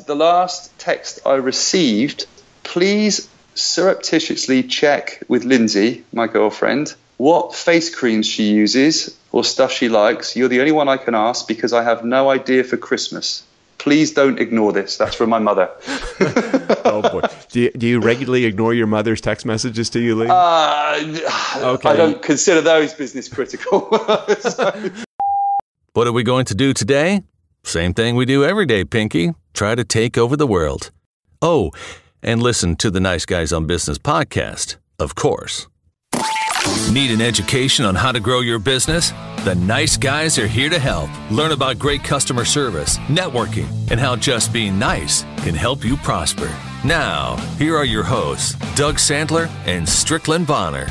The last text I received, please surreptitiously check with Lindsay, my girlfriend, what face creams she uses or stuff she likes. You're the only one I can ask because I have no idea for Christmas. Please don't ignore this. That's from my mother. Oh, boy. Do you regularly ignore your mother's text messages to you, Lee? Okay. I don't consider those business critical. What are we going to do today? Same thing we do every day, Pinky. Try to take over the world. Oh, and listen to the Nice Guys on Business podcast, of course. Need an education on how to grow your business? The Nice Guys are here to help. Learn about great customer service, networking, and how just being nice can help you prosper. Now, here are your hosts, Doug Sandler and Strickland Bonner.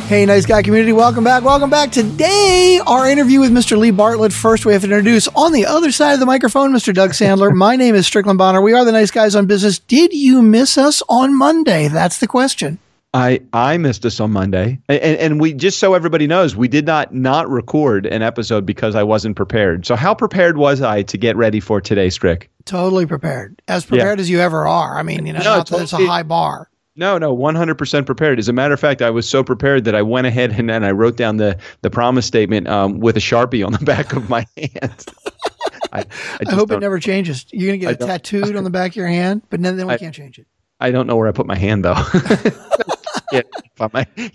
Hey, Nice Guy community, welcome back. Welcome back. Today, our interview with Mr. Lee Bartlett. First, we have to introduce on the other side of the microphone, Mr. Doug Sandler. My name is Strickland Bonner. We are the Nice Guys on Business. Did you miss us on Monday? That's the question. I missed us on Monday. And we, just so everybody knows, we did not record an episode because I wasn't prepared. So how prepared was I to get ready for today, Strick? Totally prepared. As prepared as you ever are. I mean, not that it's a high bar. No, 100% prepared. As a matter of fact, I was so prepared that I went ahead and then I wrote down the promise statement with a Sharpie on the back of my hand. I hope it never changes. You're going to get it tattooed on the back of your hand, but then we can't change it. I don't know where I put my hand, though.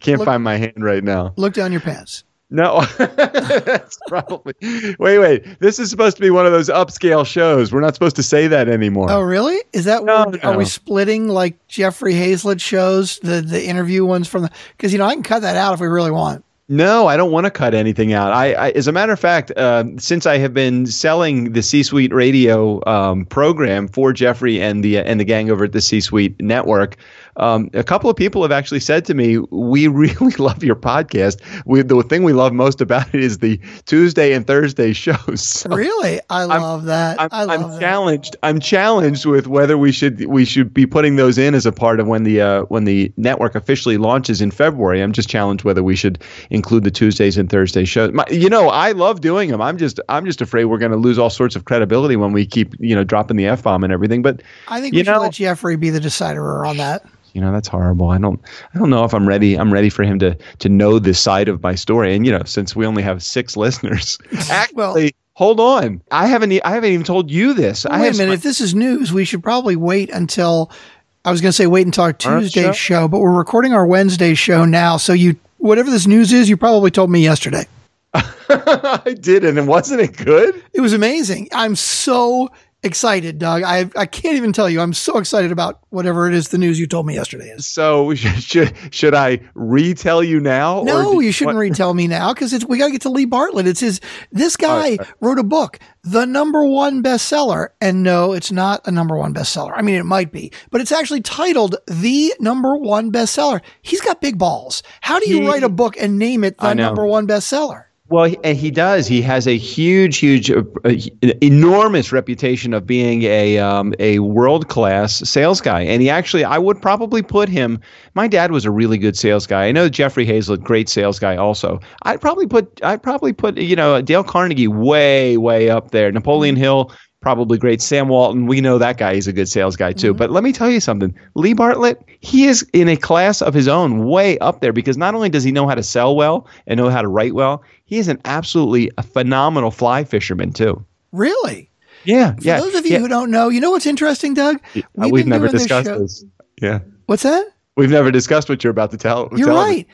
Can't find my hand right now. Look down your pants. No, that's probably. Wait. This is supposed to be one of those upscale shows. We're not supposed to say that anymore. Oh, really? Is that no. Are we splitting like Jeffrey Hazlett shows, the interview ones from the? Because I can cut that out if we really want. No, I don't want to cut anything out. I as a matter of fact, since I have been selling the C-Suite radio program for Jeffrey and the gang over at the C-Suite Network, a couple of people have actually said to me, "We really love your podcast. The thing we love most about it is the Tuesday and Thursday shows." So really, I love that. I'm challenged. I'm challenged with whether we should be putting those in as a part of when the network officially launches in February. I'm just challenged whether we should include the Tuesdays and Thursday shows. I love doing them. I'm just afraid we're going to lose all sorts of credibility when we keep dropping the F-bomb and everything. But I think we should let Jeffrey be the decider on that. That's horrible. I don't know if I'm ready. I'm ready for him to know this side of my story. And since we only have 6 listeners, actually, hold on. I haven't even told you this. Wait a minute. If this is news, we should probably wait until. I was going to say wait until our Tuesday show, but we're recording our Wednesday show now. So whatever this news is, you probably told me yesterday. I did, and wasn't it good? It was amazing. I'm so excited, Doug. I can't even tell you. I'm so excited about whatever it is the news you told me yesterday is. So should I retell you now? No, you shouldn't retell me now because we got to get to Lee Bartlett. This guy wrote a book, the #1 bestseller. And no, it's not a #1 bestseller. I mean, it might be, but it's actually titled the #1 bestseller. He's got big balls. How do you write a book and name it the #1 bestseller? Well, he does. He has a huge, enormous reputation of being a world-class sales guy. And I would probably put him. My dad was a really good sales guy. I know Jeffrey Hazlett, great sales guy, also. I'd probably put Dale Carnegie way up there. Napoleon Hill, probably great. Sam Walton, we know that guy is a good sales guy too. Mm-hmm. But let me tell you something. Lee Bartlett, he is in a class of his own, way up there, because not only does he know how to sell well and know how to write well, he is a phenomenal fly fisherman too. Really? Yeah. For those of you who don't know, you know what's interesting, Doug? We've never discussed this. Yeah. What's that? We've never discussed what you're about to tell. You're right.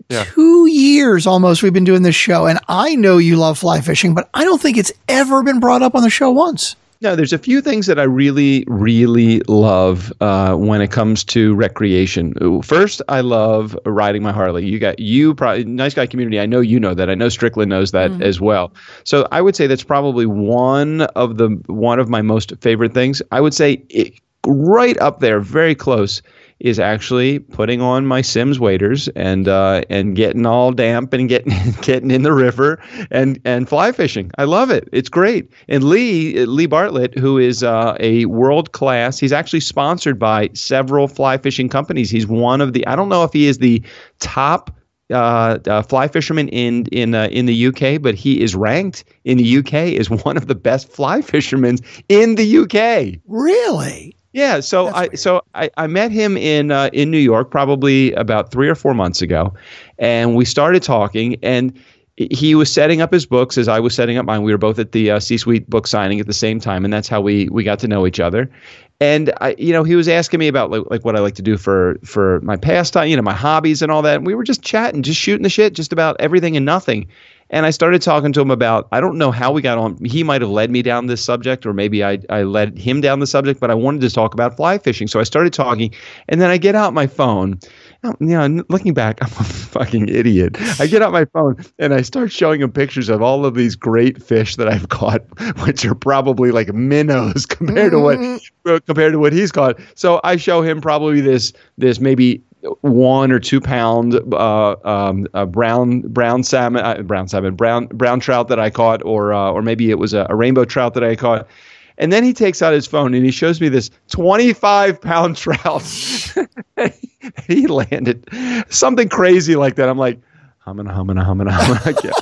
2 years almost we've been doing this show, and I know you love fly fishing, but I don't think it's ever been brought up on the show once. No, there's a few things that I really, really love when it comes to recreation. First, I love riding my Harley. You probably, Nice Guy community, I know you know that. I know Strickland knows that as well. So I would say that's probably one of my most favorite things. I would say right up there, very close, is actually putting on my Sims waders and getting all damp and getting in the river and fly fishing. I love it. It's great. And Lee Bartlett, who is a world class, he's actually sponsored by several fly fishing companies. He's one of the, I don't know if he is the top fly fisherman in the UK, but he is ranked in the UK as one of the best fly fishermen in the UK. Really? Yeah. So I met him in New York probably about 3 or 4 months ago, and we started talking, and he was setting up his books as I was setting up mine. We were both at the C-Suite book signing at the same time, and that's how we got to know each other. And he was asking me about like what I like to do for my pastime, my hobbies and all that. And we were just chatting, just shooting the shit, just about everything and nothing. And I started talking to him about, I don't know how we got on. He might have led me down this subject, or maybe I led him down the subject, but I wanted to talk about fly fishing. So I started talking, and then I get out my phone. Looking back, I'm a fucking idiot. I get out my phone and I start showing him pictures of all of these great fish that I've caught, which are probably like minnows compared to what he's caught. So I show him probably this maybe 1 or 2 pound brown trout that I caught, or maybe it was a rainbow trout that I caught. And then he takes out his phone and he shows me this 25-pound trout. He landed something crazy like that. I'm like, humming.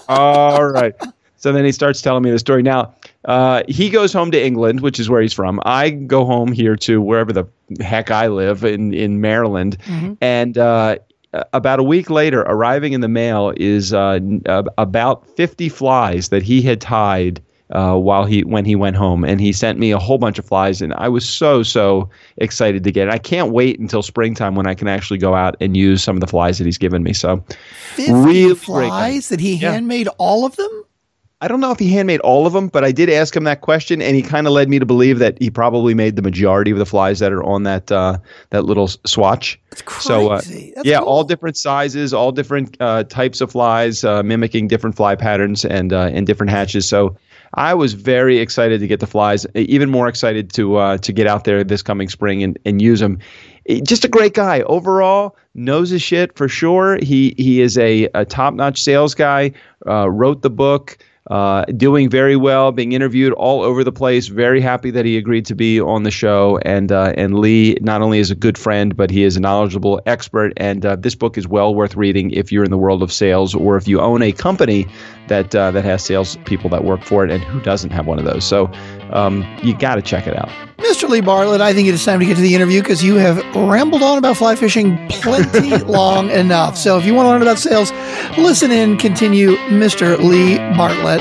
All right. So then he starts telling me the story. Now, he goes home to England, which is where he's from. I go home here to wherever the heck I live in Maryland. Mm-hmm. And about a week later, arriving in the mail is about 50 flies that he had tied when he went home, and he sent me a whole bunch of flies, and I was so excited to get it. I can't wait until springtime when I can actually go out and use some of the flies that he's given me. So 50 really flies that he handmade all of them? I don't know if he handmade all of them, but I did ask him that question, and he kind of led me to believe that he probably made the majority of the flies that are on that little swatch. That's crazy. So, cool. All different sizes, all different types of flies, mimicking different fly patterns and different hatches. So I was very excited to get the flies, even more excited to get out there this coming spring and use them. Just a great guy. Overall, knows his shit for sure. He is a top-notch sales guy, wrote the book, doing very well, being interviewed all over the place. Very happy that he agreed to be on the show. And Lee not only is a good friend, but he is a knowledgeable expert. And this book is well worth reading if you're in the world of sales, or if you own a company that has sales people that work for it, and who doesn't have one of those. So you got to check it out. Mr. Lee Bartlett, I think it is time to get to the interview, because you have rambled on about fly fishing plenty long enough. So if you want to learn about sales, listen in. Continue, Mr. Lee Bartlett.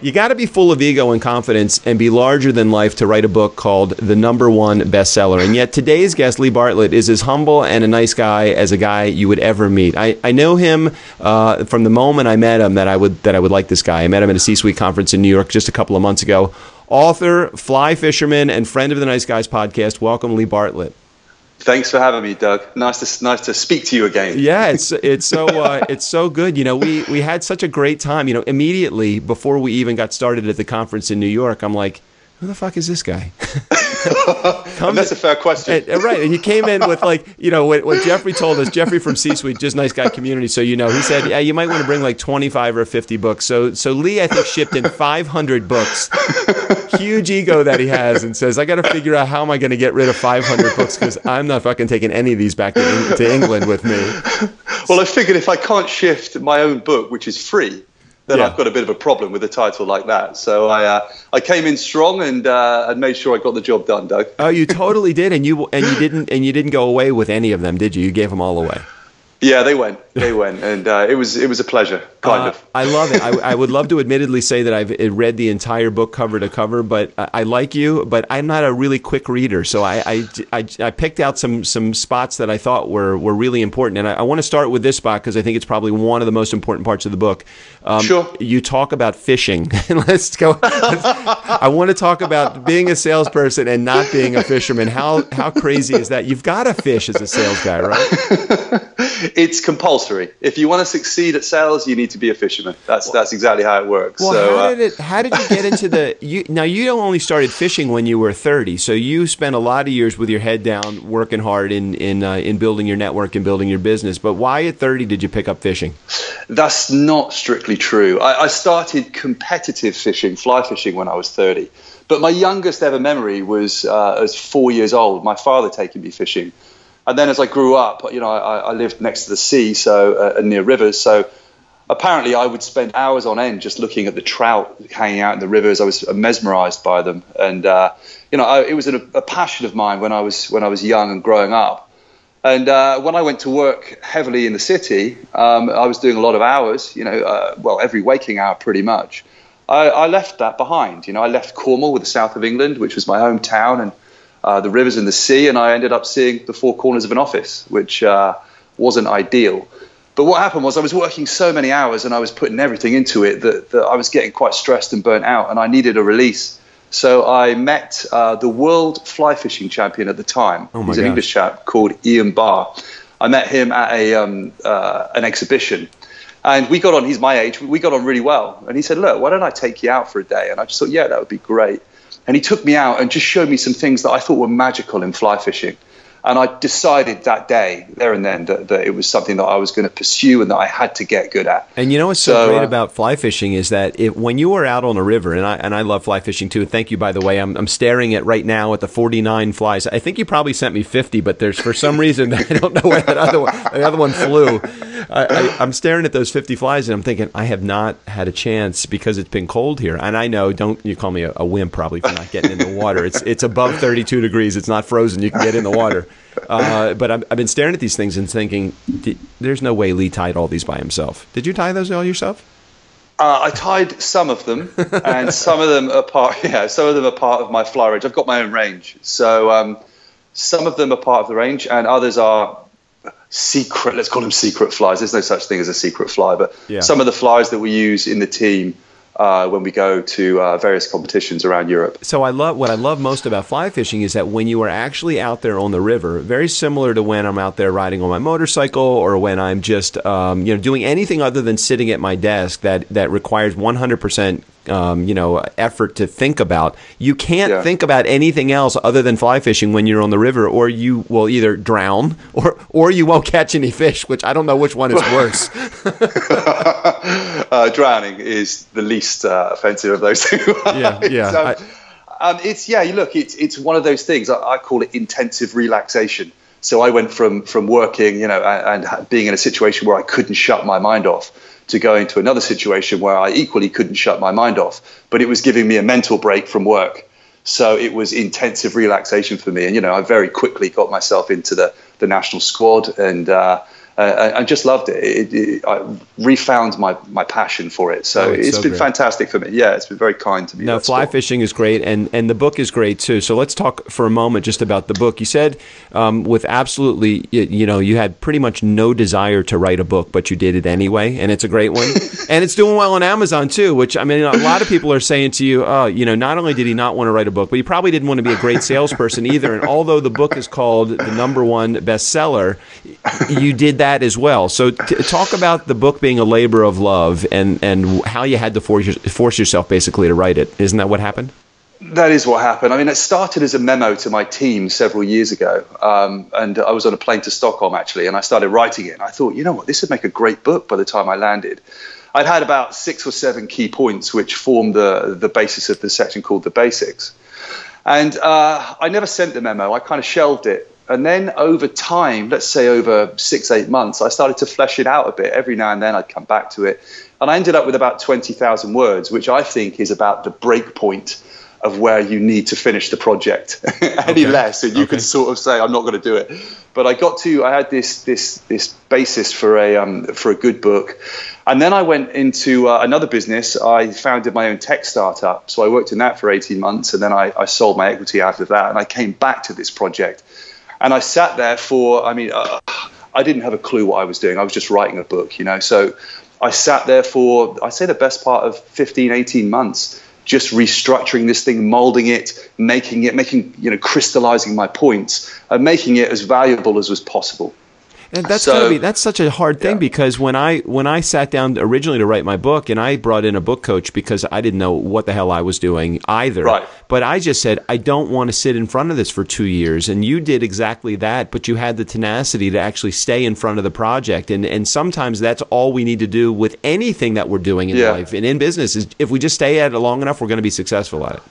You got to be full of ego and confidence and be larger than life to write a book called The #1 Bestseller. And yet today's guest, Lee Bartlett, is as humble and a nice guy as a guy you would ever meet. I know him from the moment I met him that I would like this guy. I met him at a C-Suite conference in New York just a couple of months ago. Author, fly fisherman, and friend of the Nice Guys podcast. Welcome, Lee Bartlett. Thanks for having me, Doug. Nice to speak to you again. Yeah, it's so good. We had such a great time. Immediately before we even got started at the conference in New York, I'm like, who the fuck is this guy? And that's a fair question. Right. And you came in with what Jeffrey told us, Jeffrey from C-Suite, just Nice Guy Community. So, he said, yeah, you might want to bring like 25 or 50 books. So Lee, I think, shipped in 500 books. Huge ego that he has, and says, I got to figure out how am I going to get rid of 500 books, because I'm not fucking taking any of these back to England with me. Well, I figured if I can't shift my own book, which is free, then I've got a bit of a problem with a title like that. So I came in strong and made sure I got the job done, Doug. Oh, you totally did, and you didn't go away with any of them, did you? You gave them all away. Yeah, they went, and it was a pleasure, kind of. I love it. I would love to admittedly say that I've read the entire book cover to cover, but I like you, but I'm not a really quick reader, so I picked out some spots that I thought were really important, and I want to start with this spot because I think it's probably one of the most important parts of the book. Sure. You talk about fishing. Let's go. I want to talk about being a salesperson and not being a fisherman. How crazy is that? You've got to fish as a sales guy, right? It's compulsory. If you want to succeed at sales, you need to be a fisherman. That's exactly how it works. Well, so, how did you get into now you only started fishing when you were 30, so you spent a lot of years with your head down, working hard in building your network and building your business. But why at 30 did you pick up fishing? That's not strictly true. I started competitive fishing, fly fishing, when I was 30. But my youngest ever memory was as 4 years old, my father taking me fishing. And then as I grew up, I lived next to the sea, so and near rivers. So apparently I would spend hours on end just looking at the trout hanging out in the rivers. I was mesmerized by them. And, it was a passion of mine when I was young and growing up. And when I went to work heavily in the city, I was doing a lot of hours, every waking hour pretty much. I left that behind. I left Cornwall with the south of England, which was my hometown, and the rivers and the sea, and I ended up seeing the four corners of an office, which wasn't ideal. But what happened was I was working so many hours and I was putting everything into it that I was getting quite stressed and burnt out, and I needed a release. So I met the world fly fishing champion at the time. He's an English chap called Ian Barr. I met him at an exhibition. And we got on, he's my age, we got on really well. And he said, look, why don't I take you out for a day? And I just thought, yeah, that would be great. And he took me out and just showed me some things that I thought were magical in fly fishing. And I decided that day, there and then, that it was something that I was going to pursue and that I had to get good at. And you know what's so great about fly fishing is that when you are out on a river, and I love fly fishing too. And thank you, by the way. I'm staring at right now at the 49 flies. I think you probably sent me 50, but there's for some reason I don't know where the other one flew. I'm staring at those 50 flies and I'm thinking I have not had a chance because it's been cold here. And I know, don't you call me a wimp probably for not getting in the water. It's above 32 degrees. It's not frozen. You can get in the water. But I've been staring at these things and thinking, there's no way Lee tied all these by himself. Did you tie those all yourself? I tied some of them, and some of them are part. Yeah, some of them are part of my fly range. I've got my own range, so some of them are part of the range, and others are secret. Let's call them secret flies. There's no such thing as a secret fly, but some of the flies that we use in the team when we go to various competitions around Europe. So what I love most about fly fishing is that when you are actually out there on the river, very similar to when I'm out there riding on my motorcycle or when I'm just doing anything other than sitting at my desk that requires 100% effort to think about. You can't think about anything else other than fly fishing when you're on the river, or you will either drown or you won't catch any fish, which I don't know which one is worse. Drowning is the least offensive of those two. It's one of those things. I call it intensive relaxation. So I went from working, and being in a situation where I couldn't shut my mind off, to going to another situation where I equally couldn't shut my mind off, but it was giving me a mental break from work. So it was intensive relaxation for me. And, I very quickly got myself into the national squad, and I just loved it. I refound my passion for it. So it's been fantastic for me. Yeah, it's been very kind to me. No, fly fishing is great, and the book is great too. So let's talk for a moment just about the book. You said with absolutely, you had pretty much no desire to write a book, but you did it anyway, and it's a great one. And it's doing well on Amazon too, which, I mean, a lot of people are saying to you, not only did he not want to write a book, but he probably didn't want to be a great salesperson either. And although the book is called the #1 bestseller, you did that as well. So talk about the book being a labor of love and how you had to force yourself basically to write it. Isn't that what happened? That is what happened. I mean, it started as a memo to my team several years ago. And I was on a plane to Stockholm, actually, and I started writing it. And I thought, you know what, this would make a great book by the time I landed. I'd had about 6 or 7 key points which formed the basis of the section called The Basics. And I never sent the memo. I kind of shelved it. And then over time, let's say over 6-8 months, I started to flesh it out a bit. Every now and then I'd come back to it. And I ended up with about 20,000 words, which I think is about the break point of where you need to finish the project. Any less, and you can sort of say, I'm not going to do it. But I had this basis for a good book. And then I went into another business. I founded my own tech startup. So I worked in that for 18 months, and then I sold my equity out of that. And I came back to this project. And I sat there I didn't have a clue what I was doing. I was just writing a book, So I sat there for, I'd say, the best part of 15, 18 months, just restructuring this thing, molding it, crystallizing my points, and making it as valuable as was possible. And that's such a hard thing because when I sat down originally to write my book, and I brought in a book coach because I didn't know what the hell I was doing either. Right. But I just said, I don't want to sit in front of this for 2 years. And you did exactly that, but you had the tenacity to actually stay in front of the project. And sometimes that's all we need to do with anything that we're doing in life and in business is if we just stay at it long enough, we're going to be successful at it.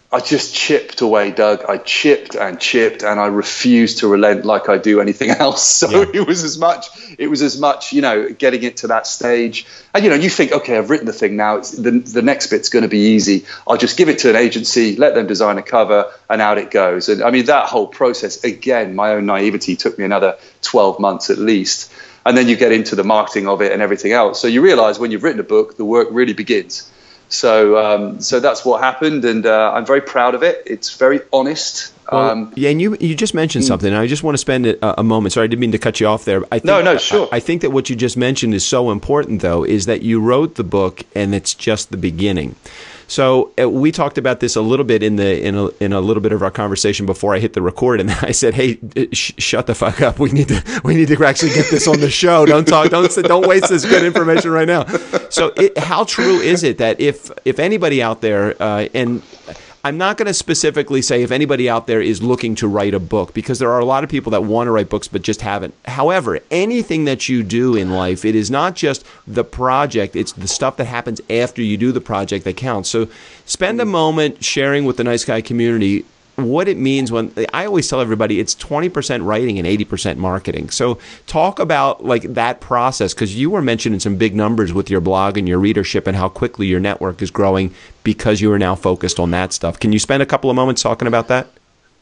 I just chipped away, Doug. I chipped and chipped, and I refused to relent like I do anything else. So it was as much, getting it to that stage. And, you think, okay, I've written the thing now. It's the next bit's going to be easy. I'll just give it to an agency, let them design a cover, and out it goes. And I mean, that whole process, again, my own naivety took me another 12 months at least. And then you get into the marketing of it and everything else. So you realize when you've written a book, the work really begins. So that's what happened, and I'm very proud of it. It's very honest. And you just mentioned something, and I just want to spend a moment. Sorry, I didn't mean to cut you off there. No, sure. I think that what you just mentioned is so important, though, is that you wrote the book, and it's just the beginning. So we talked about this a little bit in a little bit of our conversation before I hit the record, and I said, "Hey, shut the fuck up. We need to actually get this on the show. Don't waste this good information right now." So, how true is it that if anybody out there, and I'm not going to specifically say if anybody out there is looking to write a book, because there are a lot of people that want to write books but just haven't. However, anything that you do in life, it is not just the project, it's the stuff that happens after you do the project that counts. So spend a moment sharing with the Nice Guy community what it means when I always tell everybody it's 20% writing and 80% marketing. So talk about like that process, because you were mentioning some big numbers with your blog and your readership and how quickly your network is growing because you are now focused on that stuff. Can you spend a couple of moments talking about that?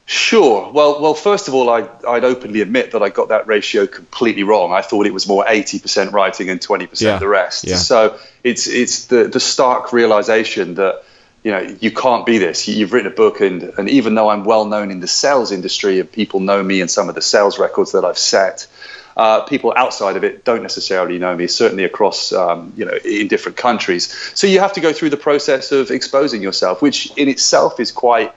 Sure. Well, first of all, I'd openly admit that I got that ratio completely wrong. I thought it was more 80% writing and 20% the rest. Yeah. So it's the stark realization that you can't be this. You've written a book, and even though I'm well known in the sales industry and people know me and some of the sales records that I've set, people outside of it don't necessarily know me, certainly across, in different countries. So you have to go through the process of exposing yourself, which in itself is quite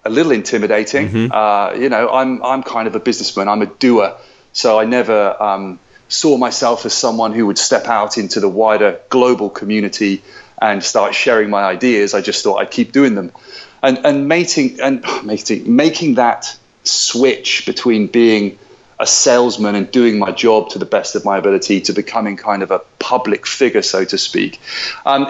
a little intimidating. Mm-hmm. I'm kind of a businessman. I'm a doer. So I never saw myself as someone who would step out into the wider global community and start sharing my ideas. I just thought I'd keep doing them, and making that switch between being a salesman and doing my job to the best of my ability to becoming kind of a public figure, so to speak,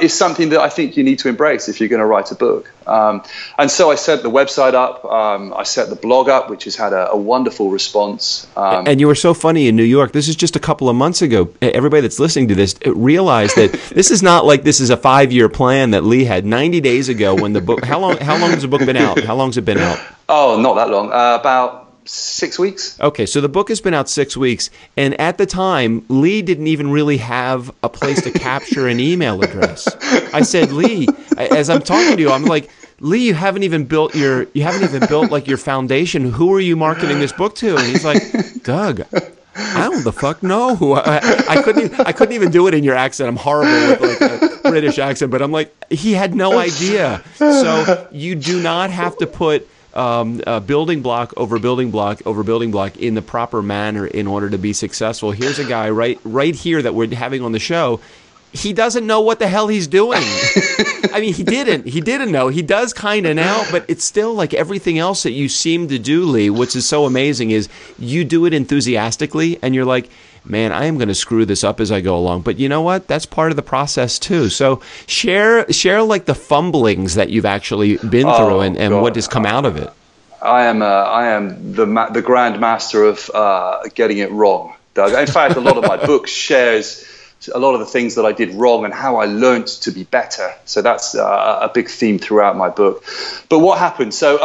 is something that I think you need to embrace if you're going to write a book. And so I set the website up. I set the blog up, which has had a wonderful response. And you were so funny in New York. This is just a couple of months ago. Everybody that's listening to this realized that this is not like this is a 5-year plan that Lee had 90 days ago when the book. How long has the book been out? How long has it been out? Oh, not that long. About 6 weeks. Okay, so the book has been out 6 weeks, and at the time, Lee didn't even really have a place to capture an email address. I said, Lee, as I'm talking to you, I'm like, Lee, you haven't even built like your foundation. Who are you marketing this book to? And he's like, Doug, I don't the fuck know who. I couldn't even do it in your accent. I'm horrible with like a British accent, but I'm like, he had no idea. So you do not have to put building block over building block over building block in the proper manner in order to be successful. Here's a guy right here that we're having on the show. He doesn't know what the hell he's doing. I mean, he didn't know. He does kind of now, but it's still like everything else that you seem to do, Lee, which is so amazing is you do it enthusiastically and you're like, man, I am going to screw this up as I go along. But you know what? That's part of the process too. So share like the fumblings that you've actually been through and what has come out of it. I am the Grandmaster of getting it wrong, Doug. In fact, a lot of my book shares a lot of the things that I did wrong and how I learned to be better. So that's a big theme throughout my book. But what happened? So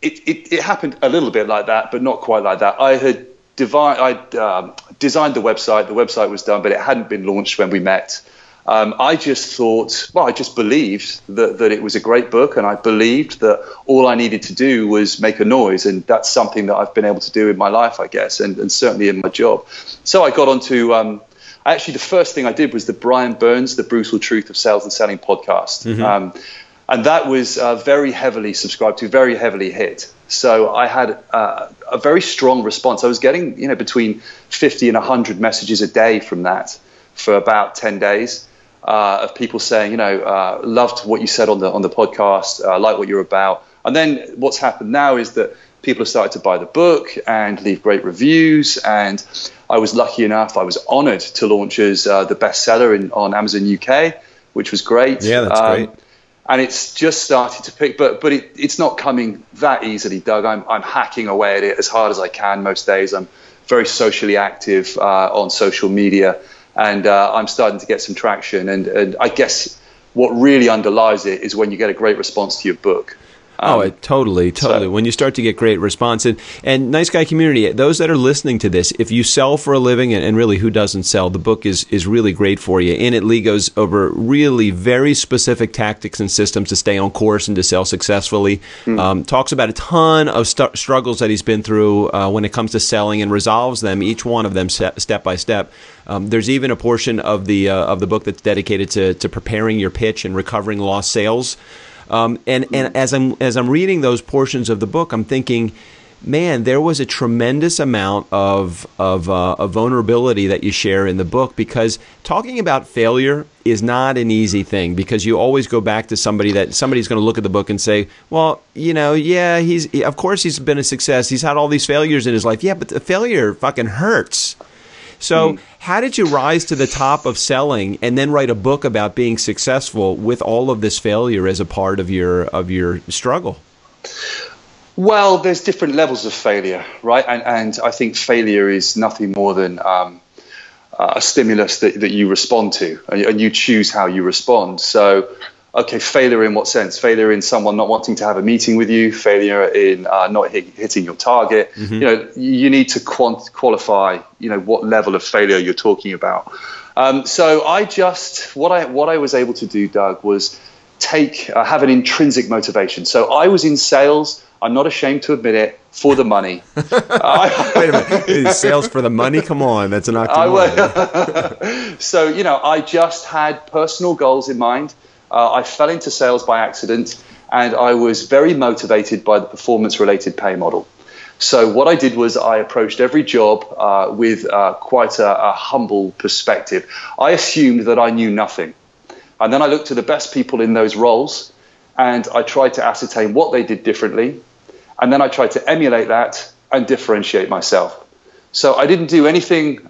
it happened a little bit like that, but not quite like that. I had designed the website. The website was done, but it hadn't been launched when we met. I just believed that it was a great book, and I believed that all I needed to do was make a noise, and that's something that I've been able to do in my life, I guess, and certainly in my job. So I got onto actually, the first thing I did was the Brian Burns, The Brutal Truth of Sales and Selling podcast. Mm-hmm. And that was very heavily subscribed to, very heavily hit. So I had a very strong response. I was getting, between 50 and 100 messages a day from that for about 10 days of people saying, loved what you said on the podcast, like what you're about. And then what's happened now is that people have started to buy the book and leave great reviews. And I was lucky enough, I was honored to launch as the bestseller on Amazon UK, which was great. Yeah, that's great. and it's just started to pick, but it's not coming that easily, Doug. I'm hacking away at it as hard as I can most days. I'm very socially active on social media, and I'm starting to get some traction. And I guess what really underlies it is when you get a great response to your book. Totally. So, when you start to get great response. And Nice Guy community, those that are listening to this, if you sell for a living, and really who doesn't sell, the book is really great for you. In it, Lee goes over really very specific tactics and systems to stay on course and to sell successfully. Talks about a ton of struggles that he's been through when it comes to selling, and resolves them, each one of them step by step. There's even a portion of the book that's dedicated to preparing your pitch and recovering lost sales. And as I'm reading those portions of the book, I'm thinking, man, there was a tremendous amount of vulnerability that you share in the book, because talking about failure is not an easy thing, because you always go back to somebody's going to look at the book and say, well, of course he's been a success. He's had all these failures in his life. Yeah, but the failure fucking hurts. So how did you rise to the top of selling and then write a book about being successful with all of this failure as a part of your struggle? Well, there's different levels of failure, right? And I think failure is nothing more than a stimulus that you respond to, and you choose how you respond. So, okay, failure in what sense? Failure in someone not wanting to have a meeting with you, failure in not hitting your target. You need to qualify, what level of failure you're talking about. So what I was able to do, Doug, was have an intrinsic motivation. So I was in sales. I'm not ashamed to admit it, for the money. Wait a minute. Sales for the money? Come on, that's an oxymoron. So, I just had personal goals in mind. I fell into sales by accident, and I was very motivated by the performance-related pay model. So what I did was I approached every job with quite a humble perspective. I assumed that I knew nothing. And then I looked at the best people in those roles, and I tried to ascertain what they did differently. And then I tried to emulate that and differentiate myself. So I didn't do anything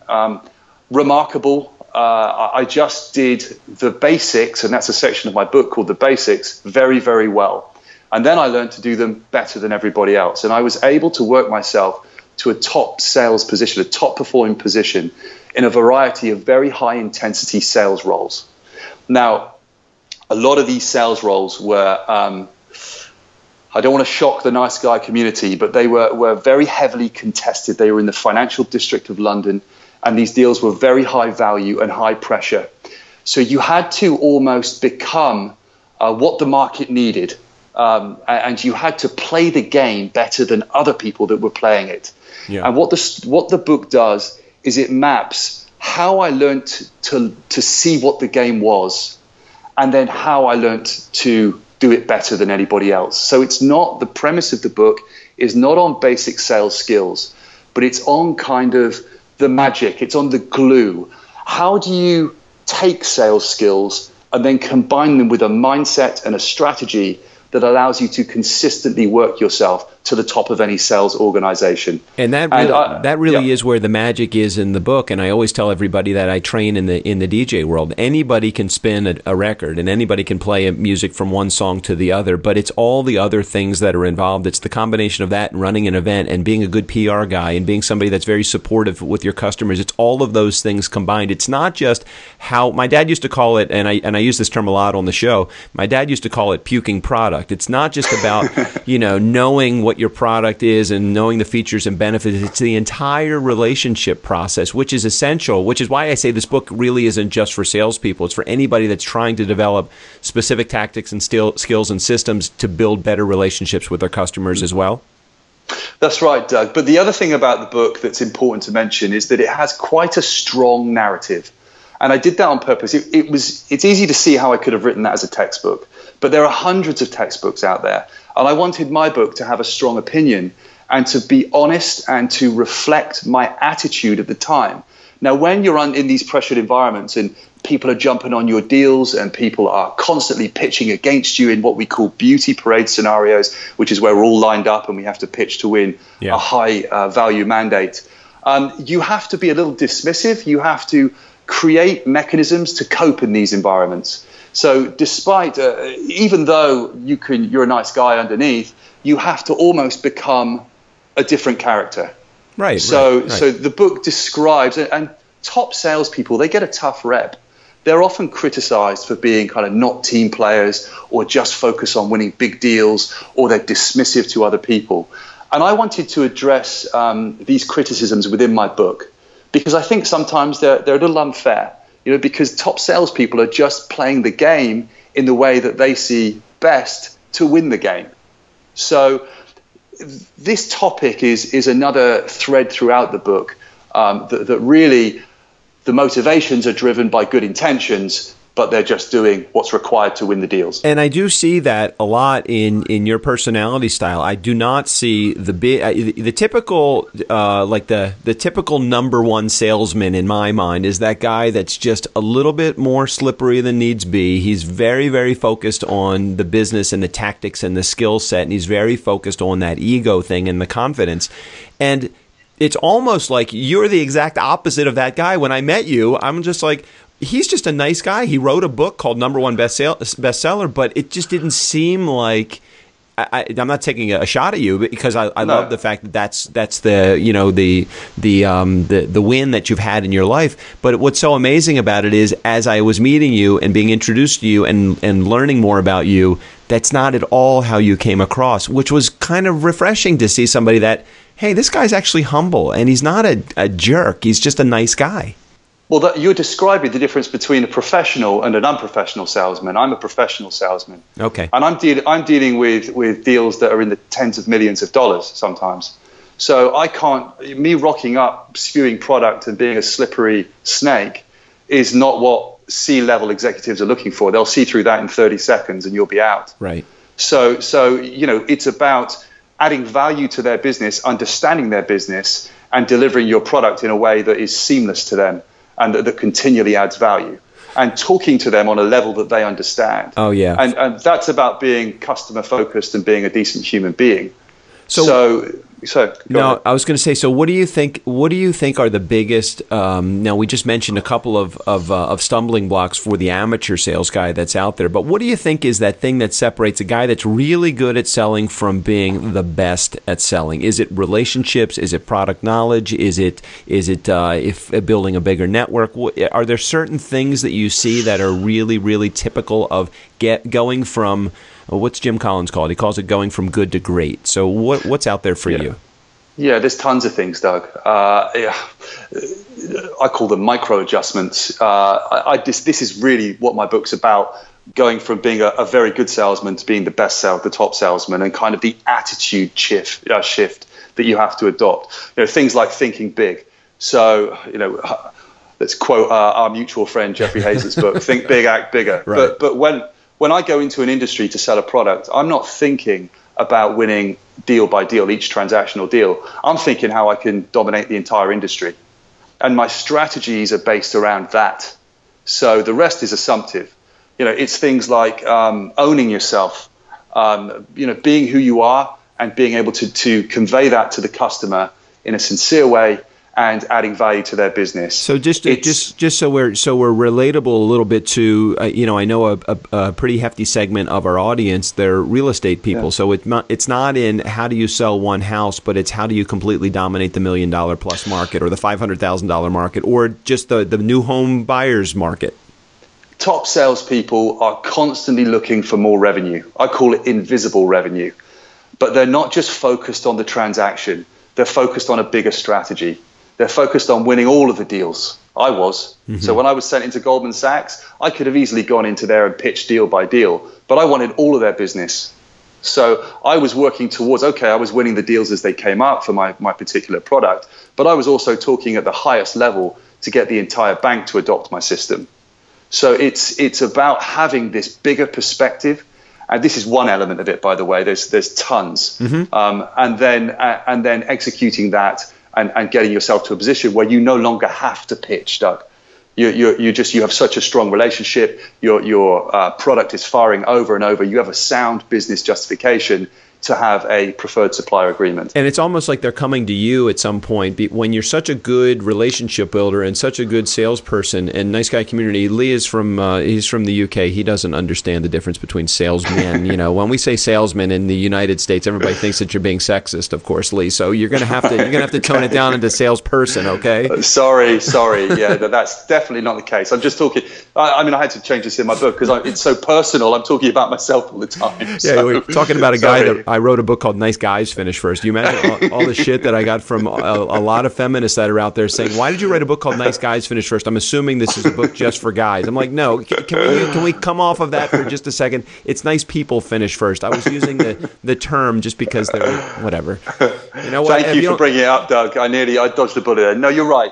remarkable. I just did the basics, and that's a section of my book called The Basics, very, very well. And then I learned to do them better than everybody else. And I was able to work myself to a top sales position, a top performing position in a variety of very high intensity sales roles. Now, a lot of these sales roles were, I don't want to shock the Nice Guy community, but they were very heavily contested. They were in the financial district of London, and these deals were very high value and high pressure. So you had to almost become what the market needed, and you had to play the game better than other people that were playing it. Yeah. And what the book does is it maps how I learned to see what the game was, and then how I learned to do it better than anybody else. So it's not, the premise of the book is not on basic sales skills, but it's on kind of the magic, it's on the glue. How do you take sales skills and then combine them with a mindset and a strategy that allows you to consistently work yourself to the top of any sales organization? And that really is where the magic is in the book. And I always tell everybody that I train in the DJ world. Anybody can spin a record, and anybody can play a music from one song to the other, but it's all the other things that are involved. It's the combination of that and running an event and being a good PR guy and being somebody that's very supportive with your customers. It's all of those things combined. It's not just how my dad used to call it, and I use this term a lot on the show. My dad used to call it puking product. It's not just about, knowing what your product is and knowing the features and benefits. It's the entire relationship process, which is essential, which is why I say this book really isn't just for salespeople. It's for anybody that's trying to develop specific tactics and skills and systems to build better relationships with their customers as well. That's right, Doug. But the other thing about the book that's important to mention is that it has quite a strong narrative. And I did that on purpose. It's easy to see how I could have written that as a textbook, but there are hundreds of textbooks out there. And I wanted my book to have a strong opinion and to be honest and to reflect my attitude at the time. Now, when you're in these pressured environments and people are jumping on your deals and people are constantly pitching against you in what we call beauty parade scenarios, which is where we're all lined up and we have to pitch to win a high value mandate, you have to be a little dismissive. You have to create mechanisms to cope in these environments. So despite, even though you're a nice guy underneath, you have to almost become a different character. Right. So the book describes, and top salespeople, they get a tough rep. They're often criticized for being kind of not team players, or just focus on winning big deals, or they're dismissive to other people. And I wanted to address these criticisms within my book, because I think sometimes they're a little unfair, because top salespeople are just playing the game in the way that they see best to win the game. So this topic is another thread throughout the book, that really the motivations are driven by good intentions, but they're just doing what's required to win the deals. And I do see that a lot in your personality style. I do not see the typical the typical number one salesman in my mind is that guy that's just a little bit more slippery than needs be. He's very, very focused on the business and the tactics and the skill set, and he's very focused on that ego thing and the confidence. And it's almost like you're the exact opposite of that guy. When I met you, I'm just like, he's just a nice guy. He wrote a book called Number One Bestseller, but it just didn't seem like I'm not taking a shot at you, because I love the fact that that's the win that you've had in your life. But what's so amazing about it is, as I was meeting you and being introduced to you and learning more about you, that's not at all how you came across, which was kind of refreshing to see somebody that, hey, this guy's actually humble and he's not a jerk. He's just a nice guy. Well, you're describing the difference between a professional and an unprofessional salesman. I'm a professional salesman. Okay. And I'm dealing with deals that are in the tens of millions of dollars sometimes. So me rocking up, spewing product and being a slippery snake is not what C-level executives are looking for. They'll see through that in 30 seconds and you'll be out. Right. So it's about adding value to their business, understanding their business, and delivering your product in a way that is seamless to them and that continually adds value, and talking to them on a level that they understand. Oh, yeah. And that's about being customer focused and being a decent human being. So no, I was going to say, so what do you think are the biggest, now we just mentioned a couple of stumbling blocks for the amateur sales guy that's out there, but what do you think is that thing that separates a guy that's really good at selling from being the best at selling? Is it relationships? Is it product knowledge? Is it building a bigger network? Are there certain things that you see that are really, really typical of going from, what's Jim Collins called? He calls it going from good to great. So what's out there for you? Yeah, there's tons of things, Doug. I call them micro adjustments. This is really what my book's about, going from being a very good salesman to being the top salesman, and kind of the attitude shift that you have to adopt. Things like thinking big. So, let's quote our mutual friend Jeffrey Hayes' book, Think Big, Act Bigger. Right. But when I go into an industry to sell a product, I'm not thinking about winning deal by deal, each transactional deal. I'm thinking how I can dominate the entire industry. And my strategies are based around that. So the rest is assumptive. It's things like owning yourself, being who you are and being able to convey that to the customer in a sincere way and adding value to their business. So just so we're relatable a little bit to I know a pretty hefty segment of our audience, they're real estate people. Yeah. So it's not in how do you sell one house, but it's how do you completely dominate the $1 million plus market or the $500,000 market or just the new home buyers market. Top salespeople are constantly looking for more revenue. I call it invisible revenue, but they're not just focused on the transaction. They're focused on a bigger strategy. They're focused on winning all of the deals. I was. Mm-hmm. So when I was sent into Goldman Sachs, I could have easily gone into there and pitched deal by deal, but I wanted all of their business. So I was working towards, I was winning the deals as they came up for my particular product, but I was also talking at the highest level to get the entire bank to adopt my system. So it's about having this bigger perspective. And this is one element of it, by the way. There's tons. Mm-hmm. And then executing that and getting yourself to a position where you no longer have to pitch, Doug. You have such a strong relationship. Your product is firing over and over. You have a sound business justification. to have a preferred supplier agreement. And it's almost like they're coming to you at some point when you're such a good relationship builder and such a good salesperson and nice guy community. Lee is he's from the UK. He doesn't understand the difference between salesmen. When we say salesman in the United States, everybody thinks that you're being sexist, of course, Lee. So you're gonna have to tone it down into salesperson, okay? Sorry. Yeah, that's definitely not the case. I'm just talking. I had to change this in my book because it's so personal. I'm talking about myself all the time. So. Yeah, we're talking about a guy that I wrote a book called Nice Guys Finish First. You imagine all the shit that I got from a lot of feminists that are out there saying, why did you write a book called Nice Guys Finish First? I'm assuming this is a book just for guys. I'm like, no, can we come off of that for just a second? It's nice people finish first. I was using the term just because they're whatever. Thank you for bringing it up, Doug. I dodged a bullet there. No, you're right.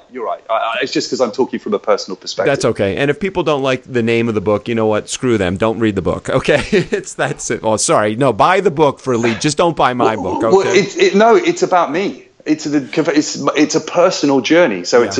It's just because I'm talking from a personal perspective. That's okay. And if people don't like the name of the book, you know what? Screw them. Don't read the book. Okay? That's it. Oh, sorry. No, buy the book for Lee. Just don't buy my book. Okay? Well, it's about me. It's a personal journey. So it's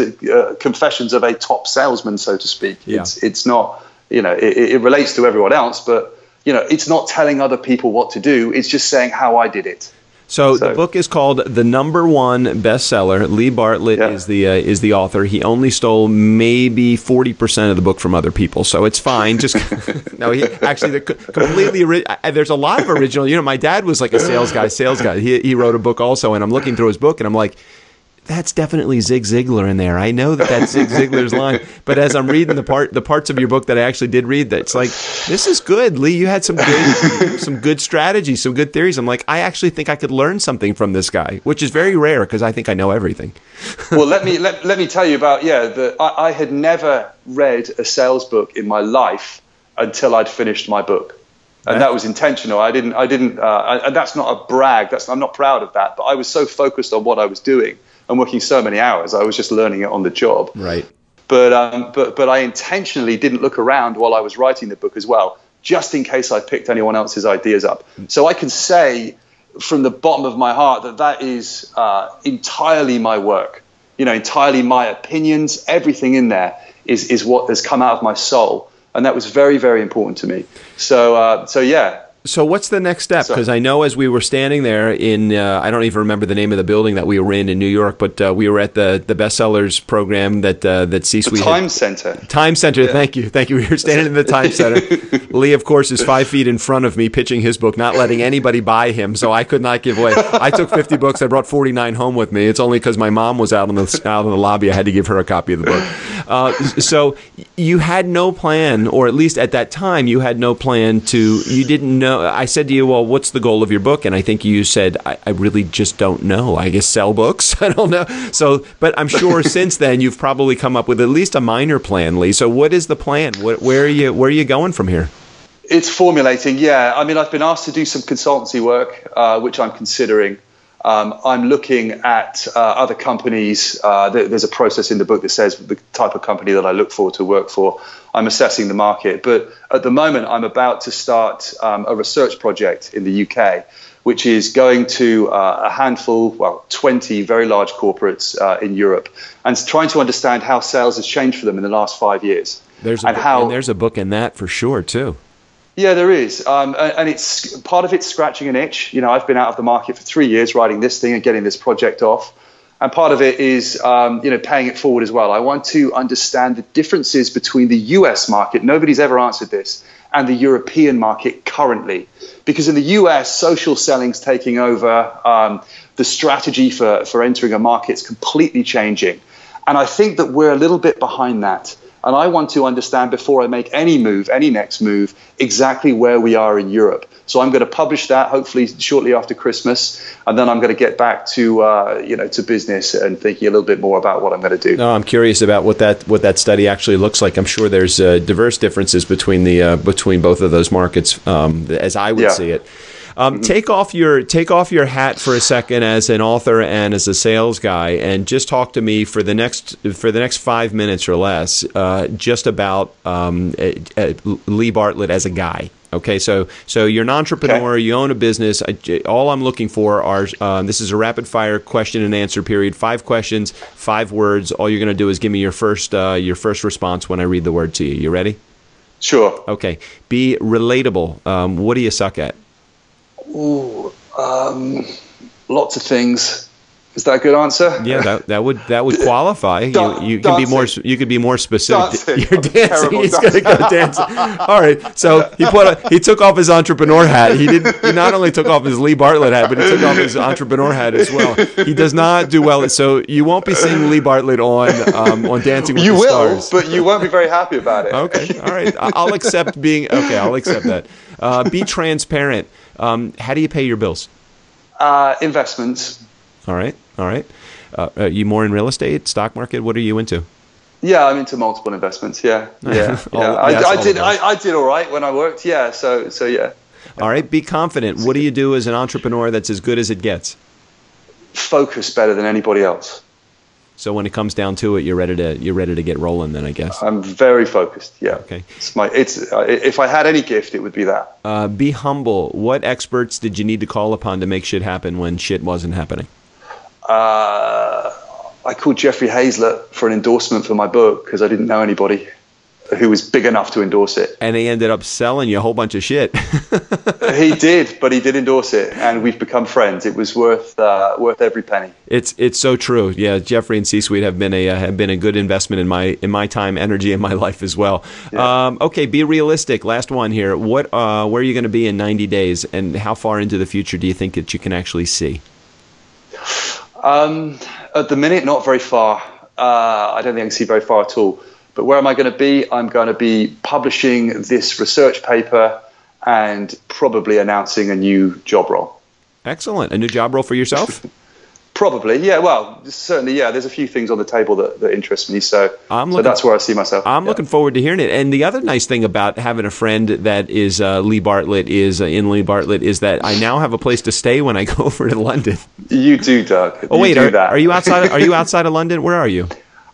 confessions of a top salesman, so to speak. Yeah. It's not, it relates to everyone else, but it's not telling other people what to do. It's just saying how I did it. So the book is called The #1 Bestseller. Lee Bartlett is the author. He only stole maybe 40% of the book from other people, so it's fine. Just no, they're completely. There's a lot of original. My dad was like a sales guy. He wrote a book also, and I'm looking through his book, and I'm like, that's definitely Zig Ziglar in there. I know that's Zig Ziglar's line. But as I'm reading the parts of your book that I actually did read, it's like, this is good, Lee. You had some good strategies, some good theories. I'm like, I actually think I could learn something from this guy, which is very rare because I think I know everything. Well, let me tell you about I had never read a sales book in my life until I'd finished my book. And that was intentional. I didn't. And that's not a brag. I'm not proud of that. But I was so focused on what I was doing and working so many hours, I was just learning it on the job. Right. But I intentionally didn't look around while I was writing the book as well, just in case I picked anyone else's ideas up. So I can say from the bottom of my heart that is entirely my work. Entirely my opinions. Everything in there is what has come out of my soul. And that was very, very important to me. So yeah. So what's the next step? Because I know as we were standing there in, I don't even remember the name of the building that we were in New York, but we were at the bestsellers program that C-Suite. The Time Center. Time Center. Yeah. Thank you. We were standing in the Time Center. Lee, of course, is 5 feet in front of me pitching his book, not letting anybody buy him, so I could not give away. I took 50 books. I brought 49 home with me. It's only because my mom was out in the lobby I had to give her a copy of the book. So you had no plan, or at least at that time, you had no plan you didn't know. I said to you, well, what's the goal of your book? And I think you said, I really just don't know. I guess sell books. I don't know. So, but I'm sure since then you've probably come up with at least a minor plan, Lee. So what is the plan? Where are you going from here? It's formulating. Yeah. I mean, I've been asked to do some consultancy work, which I'm considering. I'm looking at other companies. There's a process in the book that says the type of company that I look for to work for. I'm assessing the market. But at the moment, I'm about to start a research project in the UK, which is going to a handful, 20 very large corporates in Europe, and trying to understand how sales has changed for them in the last 5 years. There's a book in that for sure, too. Yeah, there is. And it's part of it's scratching an itch. I've been out of the market for 3 years writing this thing and getting this project off. And part of it is, paying it forward as well. I want to understand the differences between the US market. Nobody's ever answered this. And the European market currently. Because in the US, social selling's taking over. The strategy for entering a market's completely changing. And I think that we're a little bit behind that. And I want to understand before I make any next move, exactly where we are in Europe. So I'm going to publish that hopefully shortly after Christmas, and then I'm going to get back to business and thinking a little bit more about what I'm going to do. No, I'm curious about what that study actually looks like. I'm sure there's diverse differences between both of those markets, as I would see it. Take off your hat for a second as an author and as a sales guy, and just talk to me for the next 5 minutes or less, just about Lee Bartlett as a guy. Okay, so you're an entrepreneur, you own a business. All I'm looking for are this is a rapid fire question and answer period. 5 questions, 5 words. All you're going to do is give me your first response when I read the word to you. You ready? Sure. Okay. Be relatable. What do you suck at? Ooh, Lots of things. Is that a good answer? Yeah, that would qualify. You can be more. You could be more specific. Dancing. You're dancing. He's going to Dancing. go dancing. All right. So he took off his entrepreneur hat. He not only took off his Lee Bartlett hat, but he took off his entrepreneur hat as well. He does not do well. So you won't be seeing Lee Bartlett on Dancing with the Stars. You will, but you won't be very happy about it. Okay. All right. I'll accept being. Okay. I'll accept that. Be transparent. How do you pay your bills? Investments. All right. Are you more in real estate, stock market? What are you into? Yeah, I'm into multiple investments. Yeah. I did all right when I worked. Yeah. So yeah. All right. Be confident. What do you do as an entrepreneur that's as good as it gets? Focus better than anybody else. So when it comes down to it, you're ready to get rolling. Then I guess. I'm very focused. Yeah. Okay. If I had any gift, it would be that. Be humble. What experts did you need to call upon to make shit happen when shit wasn't happening? I called Jeffrey Hazlett for an endorsement for my book because I didn't know anybody who was big enough to endorse it. And he ended up selling you a whole bunch of shit. He did, but he did endorse it, and we've become friends. It was worth every penny. It's so true. Yeah, Jeffrey and C-Suite have been a good investment in my time, energy, and my life as well. Yeah. Okay, be realistic. Last one here. Where are you going to be in 90 days, and how far into the future do you think that you can actually see? At the minute, not very far. I don't think I can see very far at all. But where am I going to be? I'm going to be publishing this research paper and probably announcing a new job role. Excellent. A new job role for yourself? Probably, yeah. Well, certainly, yeah. There's a few things on the table that interest me, so that's where I see myself. I'm looking forward to hearing it. And the other nice thing about having a friend that is Lee Bartlett is Lee Bartlett is that I now have a place to stay when I go over to London. You do, Doug. Oh wait, are you outside? Are you outside of London? Where are you?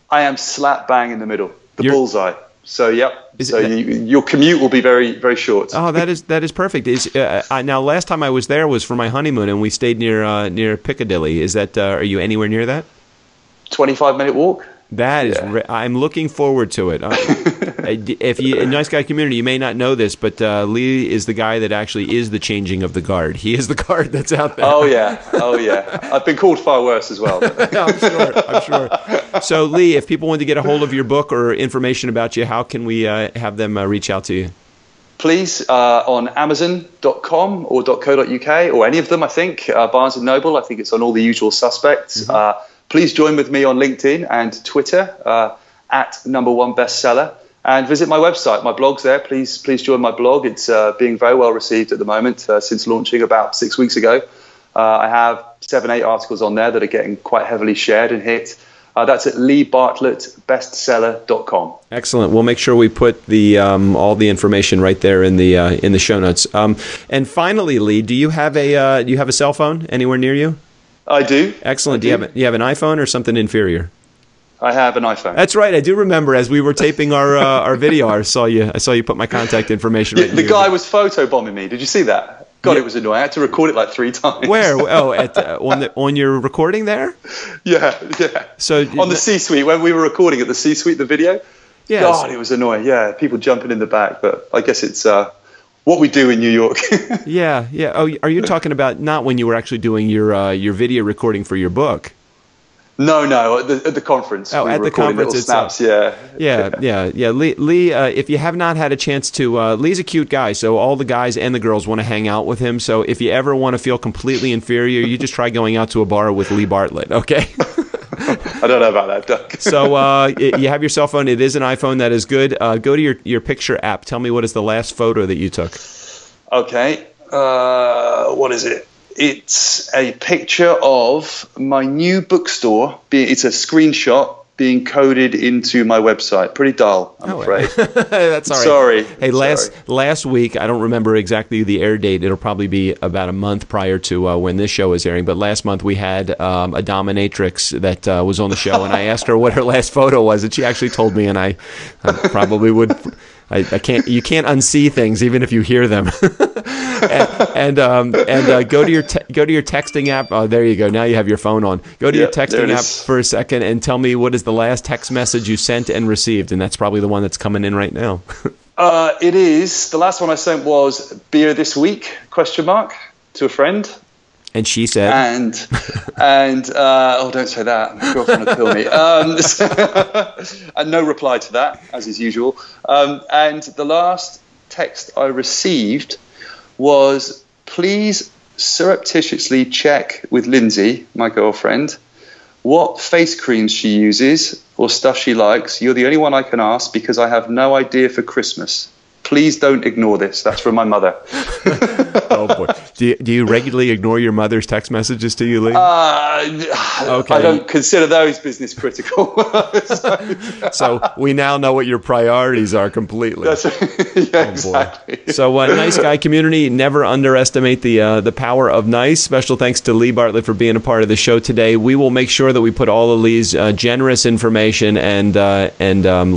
I am slap bang in the middle, bullseye. So yep. Your commute will be very, very short. Oh, that is perfect. Now, last time I was there was for my honeymoon, and we stayed near Piccadilly. Is that? Are you anywhere near that? 25-minute walk. That is. Yeah. I'm looking forward to it. If you in Nice Guy community, you may not know this, but Lee is the guy that actually is the changing of the guard. He is the guard that's out there. Oh yeah. I've been called far worse as well. I'm sure. So Lee, if people want to get a hold of your book or information about you, how can we have them reach out to you? Please on Amazon.com or .co.uk or any of them. I think Barnes & Noble. I think it's on all the usual suspects. Mm-hmm. Please join with me on LinkedIn and Twitter at #1bestseller, and visit my website. My blog's there. Please join my blog. It's being very well received at the moment since launching about 6 weeks ago. I have 7-8 articles on there that are getting quite heavily shared and hit. That's at leebartlettbestseller.com. Excellent. We'll make sure we put the all the information right there in the show notes. And finally, Lee, do you have a cell phone anywhere near you? I do. Excellent. Do you have an iPhone or something inferior? I have an iPhone. That's right. I do remember as we were taping our video, I saw you put my contact information right. The guy was photobombing me. Did you see that? God, yeah. It was annoying. I had to record it like 3 times. Where? Oh, on your recording there? Yeah. So on the C-Suite, when we were recording at the C-Suite, the video. Yeah. God, it was annoying. Yeah, people jumping in the back, but I guess it's what we do in New York. Yeah. Oh, are you talking about not when you were actually doing your video recording for your book? No, at the conference. Oh, at the conference itself. Snaps, yeah. Lee, if you have not had a chance to, Lee's a cute guy, so all the guys and the girls want to hang out with him. So if you ever want to feel completely inferior, you just try going out to a bar with Lee Bartlett, okay? I don't know about that, Doug. So you have your cell phone. It is an iPhone. That is good. Go to your picture app. Tell me what is the last photo that you took. Okay. What is it? It's a picture of my new bookstore. It's a screenshot being coded into my website. Pretty dull, I'm afraid. That's all right. Sorry. Hey, last week, I don't remember exactly the air date. It'll probably be about a month prior to when this show is airing. But last month we had a dominatrix that was on the show, and I asked her what her last photo was, and she actually told me, and I probably would. I can't. You can't unsee things even if you hear them. and go to your texting app. Oh, there you go. Now you have your phone on. Go to your texting app for a second and tell me what is the last text message you sent and received, and that's probably the one that's coming in right now. It is. The last one I sent was beer this week ? To a friend. And she said, and don't say that. My girlfriend will kill me. And no reply to that, as is usual. And the last text I received was, please surreptitiously check with Lindsay, my girlfriend, what face creams she uses or stuff she likes. You're the only one I can ask because I have no idea for Christmas. Please don't ignore this. That's from my mother. Oh, boy. Do you regularly ignore your mother's text messages to you, Lee? Okay. I don't consider those business critical. So we now know what your priorities are completely. That's yeah, exactly. So Nice Guy community, never underestimate the power of nice. Special thanks to Lee Bartlett for being a part of the show today. We will make sure that we put all of Lee's generous information and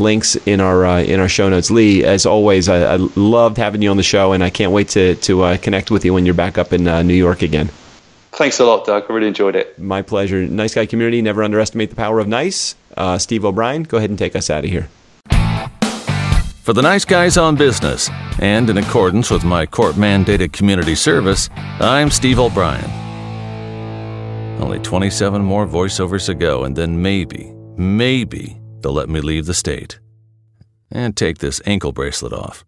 links in our show notes. Lee, as always, I loved having you on the show, and I can't wait to connect with you when you're back up in New York again. Thanks a lot, Doug. I really enjoyed it. My pleasure. Nice Guy community, never underestimate the power of nice. Steve O'Brien, go ahead and take us out of here. For the Nice Guys on Business, and in accordance with my court-mandated community service, I'm Steve O'Brien. Only 27 more voiceovers to go, and then maybe they'll let me leave the state and take this ankle bracelet off.